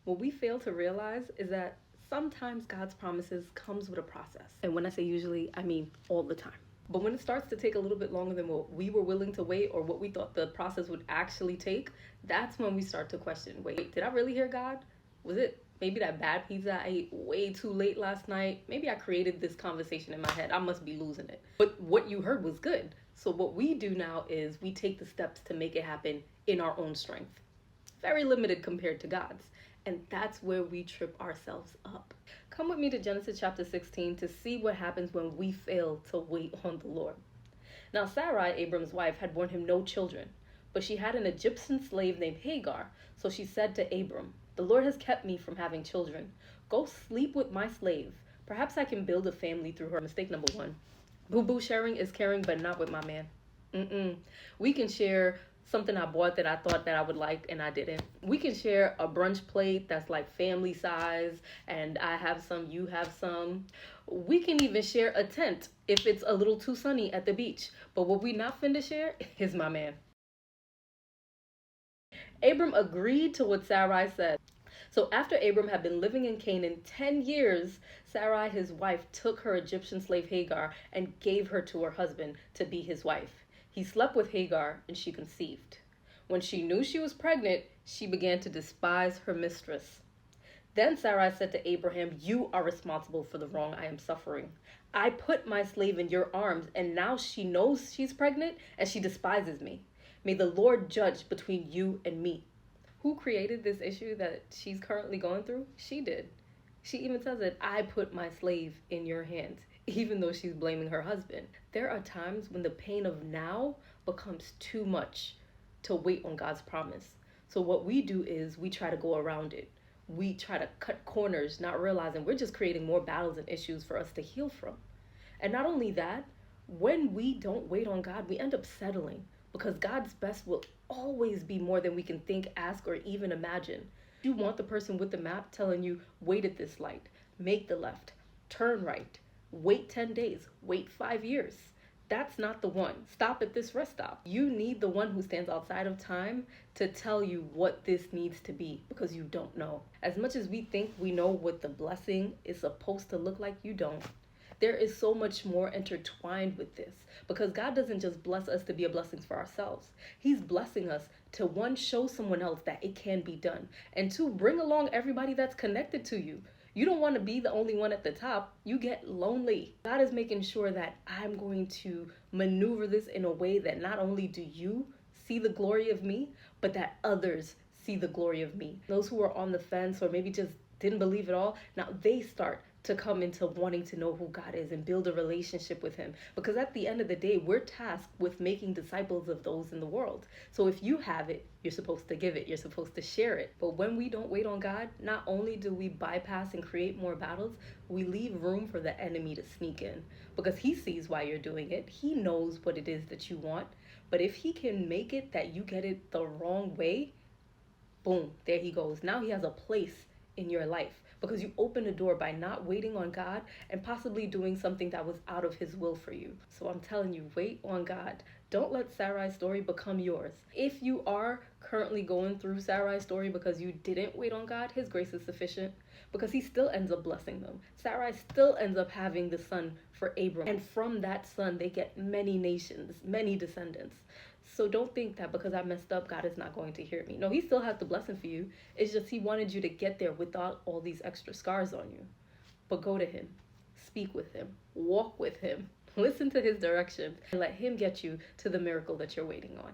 What we fail to realize is that sometimes God's promises comes with a process. And when I say usually, I mean all the time. But when it starts to take a little bit longer than what we were willing to wait or what we thought the process would actually take, that's when we start to question, wait, did I really hear God? Was it maybe that bad pizza I ate way too late last night? Maybe I created this conversation in my head. I must be losing it. But what you heard was good. So what we do now is we take the steps to make it happen in our own strength. Very limited compared to God's. And that's where we trip ourselves up. Come with me to Genesis chapter 16 to see what happens when we fail to wait on the Lord. Now Sarai, Abram's wife, had borne him no children, but she had an Egyptian slave named Hagar. So she said to Abram, "The Lord has kept me from having children. Go sleep with my slave. Perhaps I can build a family through her." Mistake number one. Boo-boo sharing is caring, but not with my man. We can share something I bought that I thought that I would like and I didn't. We can share a brunch plate that's like family size and I have some, you have some. We can even share a tent if it's a little too sunny at the beach. But what we not finna share is my man. Abram agreed to what Sarai said. So after Abram had been living in Canaan 10 years, Sarai, his wife, took her Egyptian slave Hagar and gave her to her husband to be his wife. He slept with Hagar and she conceived. When she knew she was pregnant, she began to despise her mistress. Then Sarai said to Abraham, "You are responsible for the wrong I am suffering. I put my slave in your arms, and now she knows she's pregnant and she despises me. May the Lord judge between you and me." Who created this issue that she's currently going through? She did. She even says it, "I put my slave in your hands," even though she's blaming her husband. There are times when the pain of now becomes too much to wait on God's promise. So what we do is we try to go around it. We try to cut corners, not realizing we're just creating more battles and issues for us to heal from. And not only that, when we don't wait on God, we end up settling because God's best will always be more than we can think, ask, or even imagine. You want the person with the map telling you, wait at this light, make the left, turn right, wait 10 days, wait 5 years. That's not the one. Stop at this rest stop. You need the one who stands outside of time to tell you what this needs to be because you don't know. As much as we think we know what the blessing is supposed to look like, you don't. There is so much more intertwined with this because God doesn't just bless us to be a blessing for ourselves. He's blessing us to, one, show someone else that it can be done, and two, bring along everybody that's connected to you. You don't want to be the only one at the top. You get lonely. God is making sure that I'm going to maneuver this in a way that not only do you see the glory of me, but that others see the glory of me. Those who are on the fence or maybe just didn't believe at all, now they start to come into wanting to know who God is and build a relationship with him. Because at the end of the day, we're tasked with making disciples of those in the world. So if you have it, you're supposed to give it. You're supposed to share it. But when we don't wait on God, not only do we bypass and create more battles, we leave room for the enemy to sneak in. Because he sees why you're doing it. He knows what it is that you want. But if he can make it that you get it the wrong way, boom, there he goes. Now he has a place in your life because you opened the door by not waiting on God and possibly doing something that was out of his will for you. So I'm telling you, wait on God. Don't let Sarai's story become yours. If you are currently going through Sarai's story because you didn't wait on God, his grace is sufficient because he still ends up blessing them. Sarai still ends up having the son for Abram. And from that son, they get many nations, many descendants. So don't think that because I messed up, God is not going to hear me. No, he still has the blessing for you. It's just he wanted you to get there without all these extra scars on you. But go to him, speak with him, walk with him, listen to his direction, and let him get you to the miracle that you're waiting on.